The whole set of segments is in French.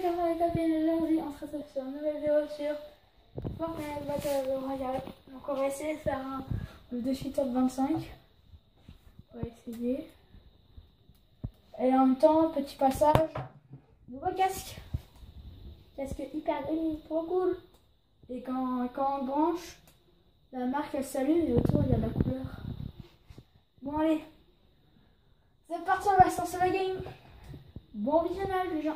Aujourd'hui, on se retrouve sur une nouvelle vidéo sur Fortnite Battle Royale. Donc on va essayer de faire le défi top 25. On va essayer. Et en même temps, petit passage, nouveau casque. Casque hyper gaming, trop cool. Et quand on branche, la marque elle s'allume et autour il y a la couleur. Bon allez, c'est parti, on va se lancer la game. Bon visionnage les gens.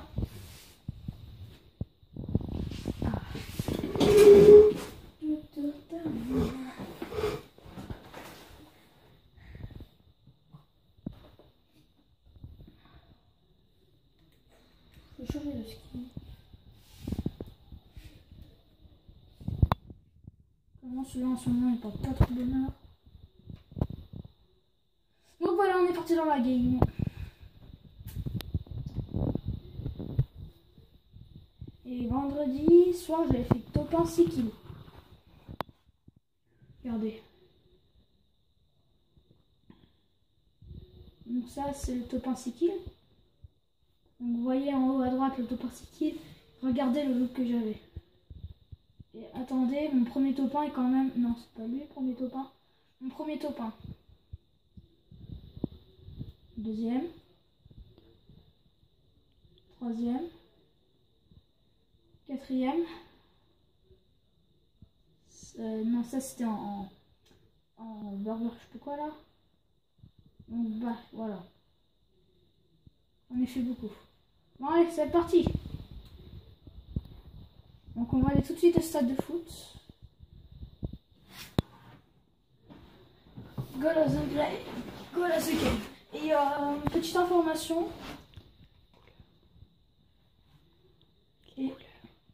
Je vais changer de skin. Comment celui-là en ce moment il porte pas trop de bonheur. Donc voilà, on est parti dans la game. Et vendredi soir, j'avais fait top 1 6 kills. Regardez. Donc ça, c'est le top 1 6 kills. Donc vous voyez en haut à droite le top 1 6 kills. Regardez le look que j'avais. Et attendez, mon premier top 1 est quand même... Non, c'est pas lui le premier top 1. Mon premier top 1. Deuxième. Troisième. Quatrième. Non, ça c'était en burger, je sais pas quoi là. Donc bah voilà. On a fait beaucoup. Bon allez, c'est parti. Donc on va aller tout de suite au stade de foot. Goal of the play. Goal of the game. Et une petite information.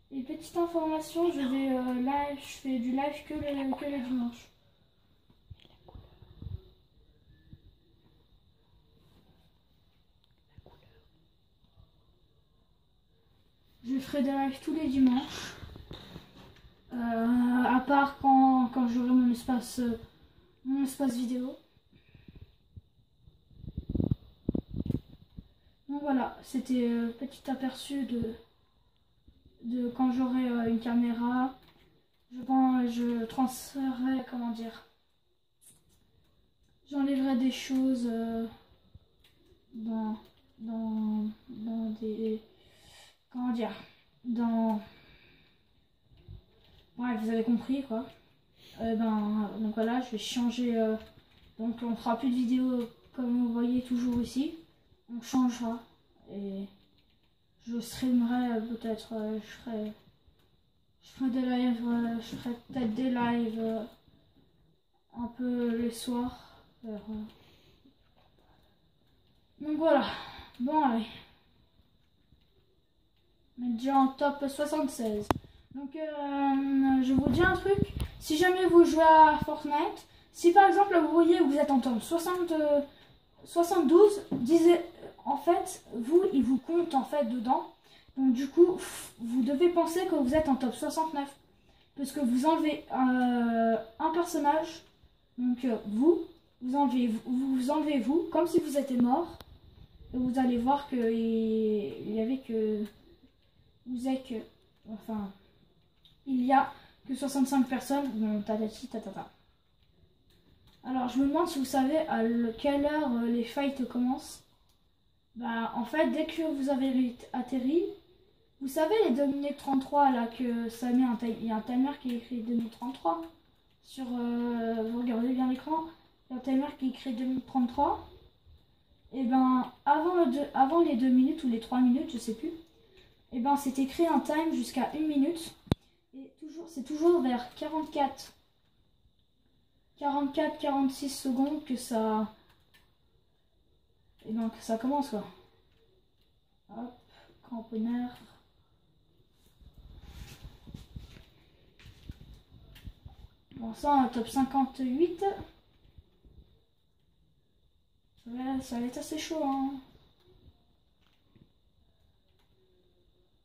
Et petite information, je fais du live que le dimanche. Je ferai des lives tous les dimanches. À part quand j'aurai mon espace vidéo. Donc voilà, c'était petit aperçu de quand j'aurai une caméra. Je transférerai, comment dire, j'enlèverai des choses dans des, comment dire, ouais, vous avez compris quoi. Donc voilà, je vais changer, donc on fera plus de vidéos comme vous voyez toujours ici, on changera et je streamerai peut-être, je ferai des lives, je ferai peut-être des lives un peu les soirs. Donc voilà, bon allez. On est déjà en top 76. Donc je vous dis un truc, si jamais vous jouez à Fortnite, si par exemple vous voyez que vous êtes en top 72, en fait, il vous compte en fait dedans. Donc du coup, vous devez penser que vous êtes en top 69. Parce que vous enlevez un personnage. Donc vous enlevez vous, comme si vous étiez mort. Et vous allez voir qu'il y avait que... Vous êtes que... Enfin... Il y a que 65 personnes. Bon, tatati tatata. Alors, je me demande si vous savez à quelle heure les fights commencent. Bah, en fait, dès que vous avez atterri, vous savez les 2 minutes 33 là que ça met il y a un timer qui est écrit 2 minutes 33 sur vous regardez bien l'écran, il y a un timer qui est écrit 2 minutes 33. Et ben avant les 2 minutes ou les 3 minutes, je sais plus. Et ben c'est écrit un time jusqu'à 1 minute et c'est toujours vers 46 secondes que ça que ça commence quoi. Hop, cramponneur. Bon, ça, on est top 58. Ouais, ça va être assez chaud, hein.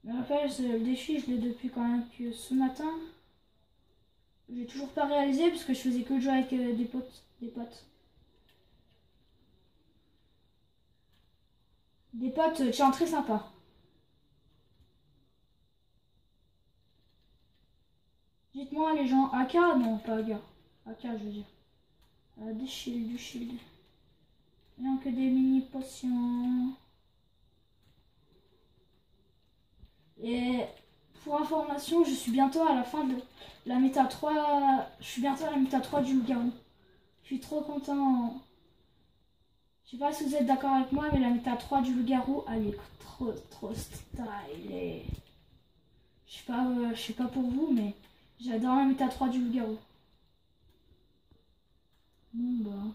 Mais après, le défi, je l'ai depuis quand même que ce matin. J'ai toujours pas réalisé parce que je faisais que le jeu avec des potes. Des potes, tiens, très sympa. moi les gens. AK, non pas AK. AK je veux dire. Du shield. Rien que des mini potions. Et pour information, je suis bientôt à la fin de la méta 3. Je suis bientôt à la méta 3 du loup-garou. Je suis trop content. Je sais pas si vous êtes d'accord avec moi, mais la méta 3 du loup-garou, elle est trop stylée. Je sais pas pour vous, mais j'adore la méta 3 du loup-garou. Bon bah.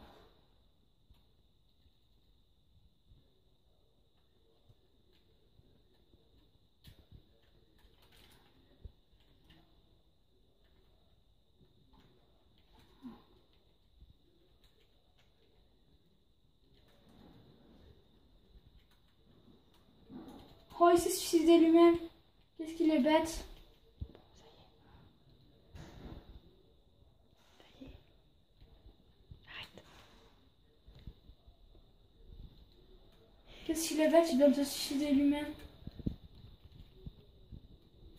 Oh, il s'est suicidé lui-même. Qu'est-ce qu'il est bête. Ça y est. Arrête. Qu'est-ce qu'il est bête, il vient de se suicider lui-même.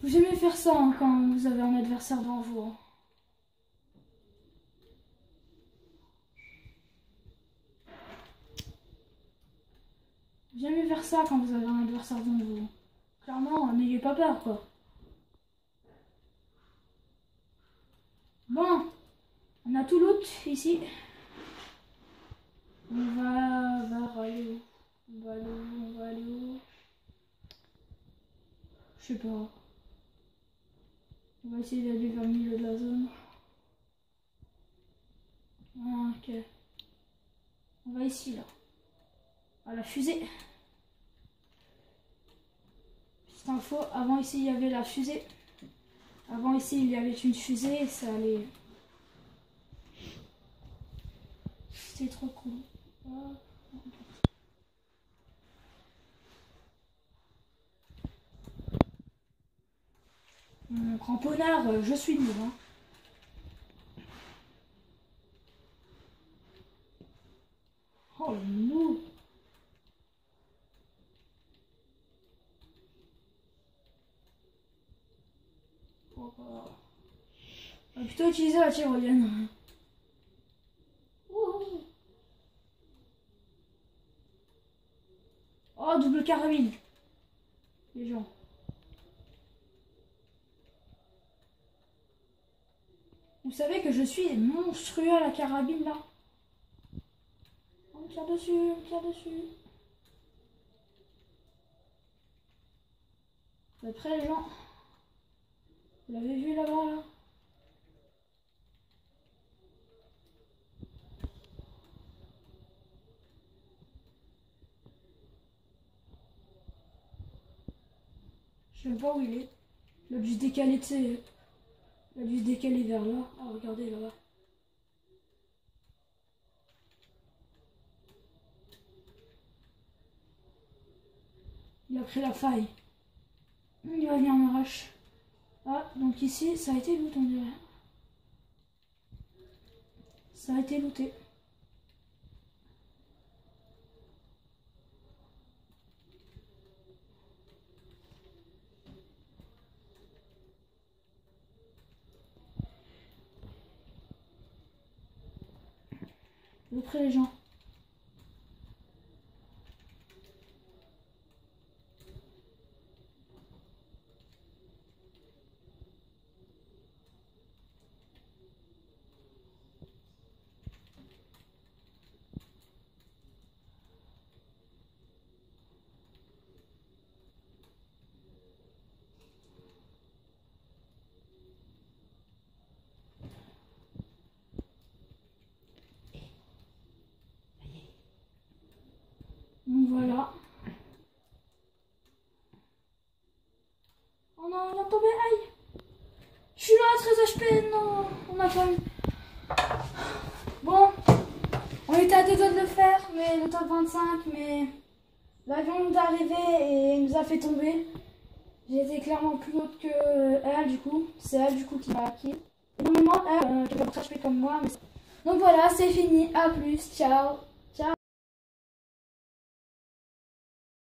Vous aimez faire ça hein, quand vous avez un adversaire devant vous. Hein. Jamais faire ça quand vous avez un adversaire devant vous. Clairement, n'ayez pas peur, quoi. Bon, on a tout loot ici. On va aller où? On va aller où? Je sais pas. On va essayer d'aller vers le milieu de la zone. Ah, ok. On va ici, là. À la fusée. Petite info, avant ici il y avait la fusée. Avant ici il y avait une fusée et ça allait. C'était trop cool. Cramponnard, je suis nul. Hein. Oh non. On va plutôt utiliser la tyrolienne. Oh, double carabine. Les gens. Vous savez que je suis monstrueux à la carabine là. On me tire dessus, on me tire dessus. Vous êtes prêts les gens? Vous l'avez vu là-bas là? Je sais même pas où il est. Il a dû se décaler, tu sais. Il a dû se décaler vers là. Ah, regardez là-bas. Il a pris la faille. Il va venir me rush. Ah, donc ici, ça a été loot, on dirait. Ça a été looté. Après les gens. Donc voilà. Oh non, on a tombé, aïe. Je suis là, 13 HP, non. On a pas eu. Bon, on était à 2 doigts de le faire, mais le top 25, mais l'avion nous est arrivé et nous a fait tomber. J'ai été clairement plus haute que elle, du coup. C'est elle, du coup, qui m'a kill. Et normalement, elle, qui a pas HP comme moi. Mais... Donc voilà, c'est fini. À plus, ciao.